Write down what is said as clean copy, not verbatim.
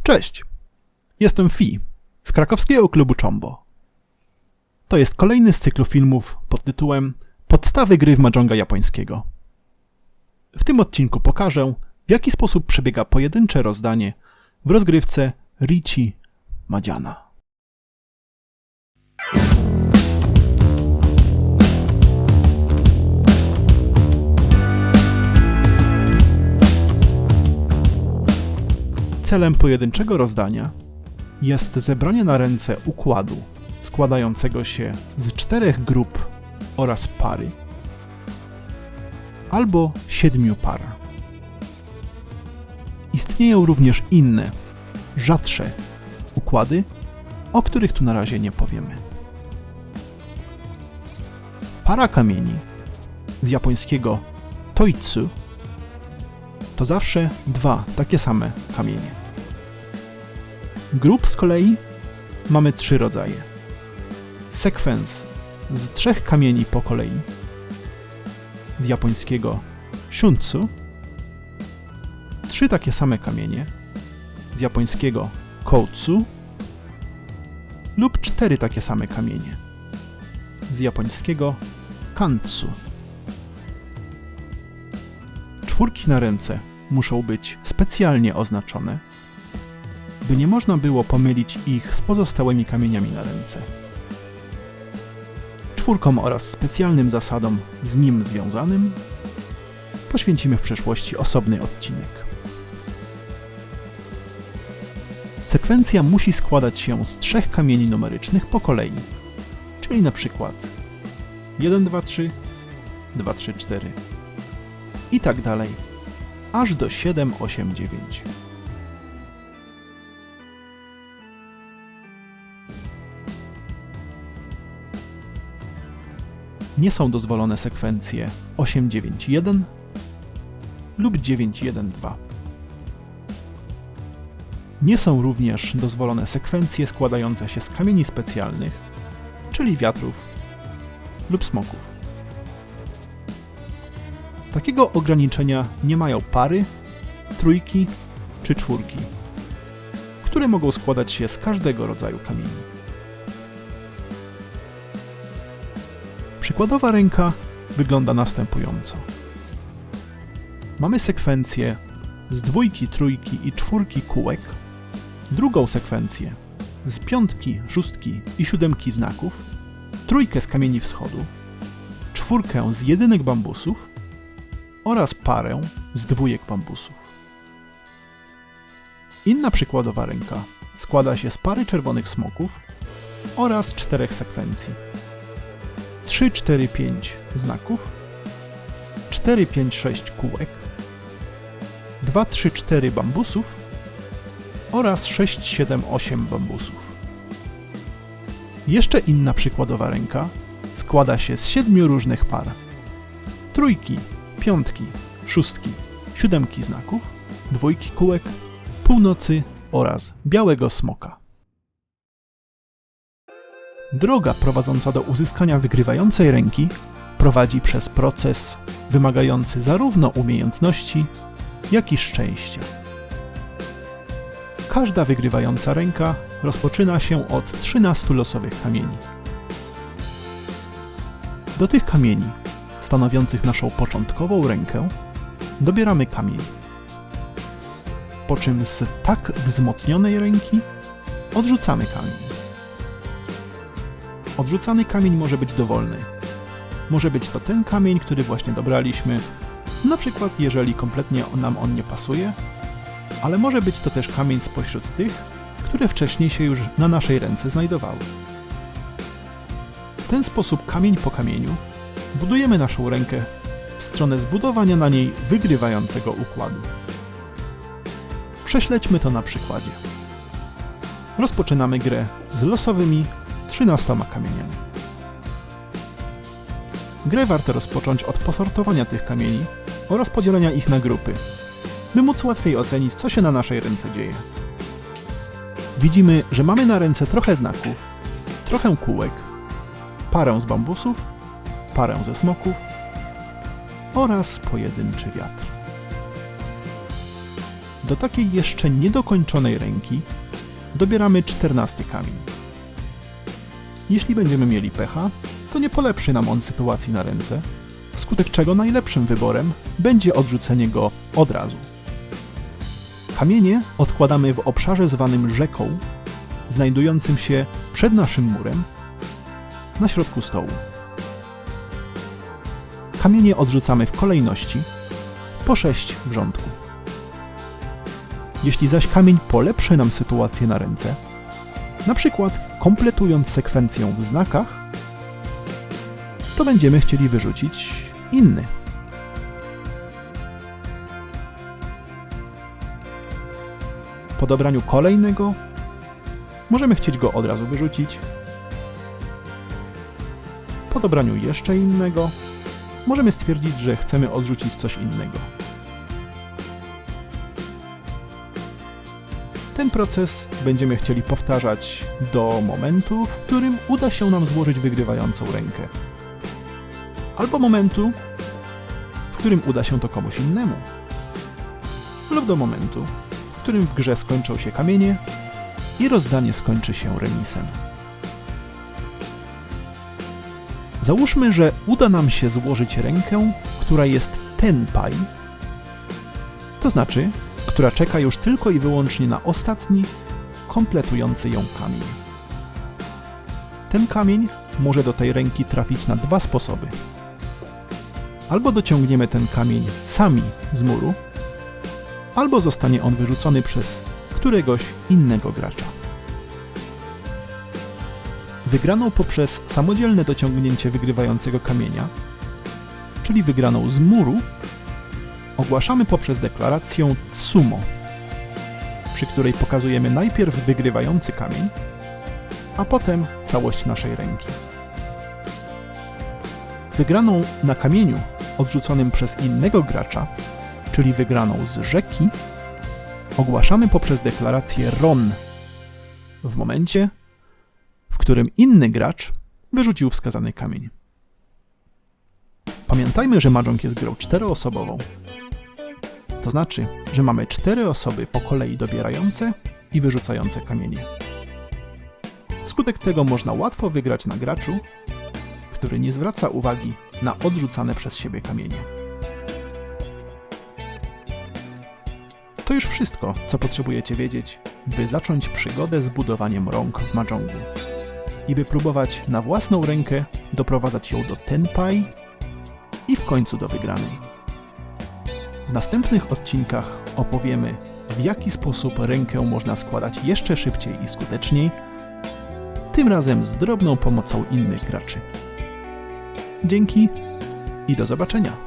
Cześć, jestem Fi z krakowskiego klubu Chombo. To jest kolejny z cyklu filmów pod tytułem Podstawy gry w Mahjonga japońskiego. W tym odcinku pokażę, w jaki sposób przebiega pojedyncze rozdanie w rozgrywce Riichi Madziana. Celem pojedynczego rozdania jest zebranie na ręce układu składającego się z 4 grup oraz pary albo 7 par. Istnieją również inne, rzadsze układy, o których tu na razie nie powiemy. Para kamieni z japońskiego toitsu to zawsze 2 takie same kamienie. Grup z kolei mamy 3 rodzaje. Sekwens z 3 kamieni po kolei z japońskiego shuntsu, 3 takie same kamienie z japońskiego koutsu lub 4 takie same kamienie z japońskiego kantsu. Czwórki na ręce muszą być specjalnie oznaczone, by nie można było pomylić ich z pozostałymi kamieniami na ręce. Czwórkom oraz specjalnym zasadom z nim związanym poświęcimy w przyszłości osobny odcinek. Sekwencja musi składać się z 3 kamieni numerycznych po kolei, czyli na przykład 1, 2, 3, 2, 3, 4 i tak dalej, aż do 7, 8, 9. Nie są dozwolone sekwencje 8, 9, 1 lub 9, 1, 2. Nie są również dozwolone sekwencje składające się z kamieni specjalnych, czyli wiatrów lub smoków. Takiego ograniczenia nie mają pary, trójki czy czwórki, które mogą składać się z każdego rodzaju kamieni. Przykładowa ręka wygląda następująco. Mamy sekwencję z 2, trójki i 4 kółek, drugą sekwencję z 5, 6 i 7 znaków, 3 z kamieni wschodu, 4 z jedynek bambusów oraz parę z 2 bambusów. Inna przykładowa ręka składa się z pary czerwonych smoków oraz 4 sekwencji. 3, 4, 5 znaków, 4, 5, 6 kółek, 2, 3, 4 bambusów oraz 6, 7, 8 bambusów. Jeszcze inna przykładowa ręka składa się z 7 różnych par. 3, 5, 6, 7 znaków, 2 kółek, północy oraz białego smoka. Droga prowadząca do uzyskania wygrywającej ręki prowadzi przez proces wymagający zarówno umiejętności, jak i szczęścia. Każda wygrywająca ręka rozpoczyna się od 13 losowych kamieni. Do tych kamieni, stanowiących naszą początkową rękę, dobieramy kamień. Po czym z tak wzmocnionej ręki odrzucamy kamień. Odrzucany kamień może być dowolny. Może być to ten kamień, który właśnie dobraliśmy, na przykład jeżeli kompletnie nam on nie pasuje, ale może być to też kamień spośród tych, które wcześniej się już na naszej ręce znajdowały. W ten sposób kamień po kamieniu budujemy naszą rękę w stronę zbudowania na niej wygrywającego układu. Prześledźmy to na przykładzie. Rozpoczynamy grę z losowymi 13 kamieniami. Grę warto rozpocząć od posortowania tych kamieni oraz podzielenia ich na grupy, by móc łatwiej ocenić, co się na naszej ręce dzieje. Widzimy, że mamy na ręce trochę znaków, trochę kółek, parę z bambusów, parę ze smoków oraz pojedynczy wiatr. do takiej jeszcze niedokończonej ręki dobieramy 14 kamień. Jeśli będziemy mieli pecha, to nie polepszy nam on sytuacji na ręce, wskutek czego najlepszym wyborem będzie odrzucenie go od razu. Kamienie odkładamy w obszarze zwanym rzeką, znajdującym się przed naszym murem, na środku stołu. Kamienie odrzucamy w kolejności, po 6 w rządku. Jeśli zaś kamień polepszy nam sytuację na ręce, na przykład kompletując sekwencję w znakach, to będziemy chcieli wyrzucić inny. Po dobraniu kolejnego możemy chcieć go od razu wyrzucić. Po dobraniu jeszcze innego możemy stwierdzić, że chcemy odrzucić coś innego. Ten proces będziemy chcieli powtarzać do momentu, w którym uda się nam złożyć wygrywającą rękę. Albo momentu, w którym uda się to komuś innemu. Lub do momentu, w którym w grze skończą się kamienie i rozdanie skończy się remisem. Załóżmy, że uda nam się złożyć rękę, która jest tenpai, to znaczy, która czeka już tylko i wyłącznie na ostatni, kompletujący ją kamień. Ten kamień może do tej ręki trafić na 2 sposoby. Albo dociągniemy ten kamień sami z muru, albo zostanie on wyrzucony przez któregoś innego gracza. Wygraną poprzez samodzielne dociągnięcie wygrywającego kamienia, czyli wygraną z muru, ogłaszamy poprzez deklarację tsumo, przy której pokazujemy najpierw wygrywający kamień, a potem całość naszej ręki. Wygraną na kamieniu odrzuconym przez innego gracza, czyli wygraną z rzeki, ogłaszamy poprzez deklarację ron w momencie, w którym inny gracz wyrzucił wskazany kamień. Pamiętajmy, że Mahjong jest grą 4-osobową. To znaczy, że mamy 4 osoby po kolei dobierające i wyrzucające kamienie. Wskutek tego można łatwo wygrać na graczu, który nie zwraca uwagi na odrzucane przez siebie kamienie. To już wszystko, co potrzebujecie wiedzieć, by zacząć przygodę z budowaniem rąk w Mahjongu i by próbować na własną rękę doprowadzać ją do tenpai i w końcu do wygranej. W następnych odcinkach opowiemy, w jaki sposób rękę można składać jeszcze szybciej i skuteczniej, tym razem z drobną pomocą innych graczy. Dzięki i do zobaczenia!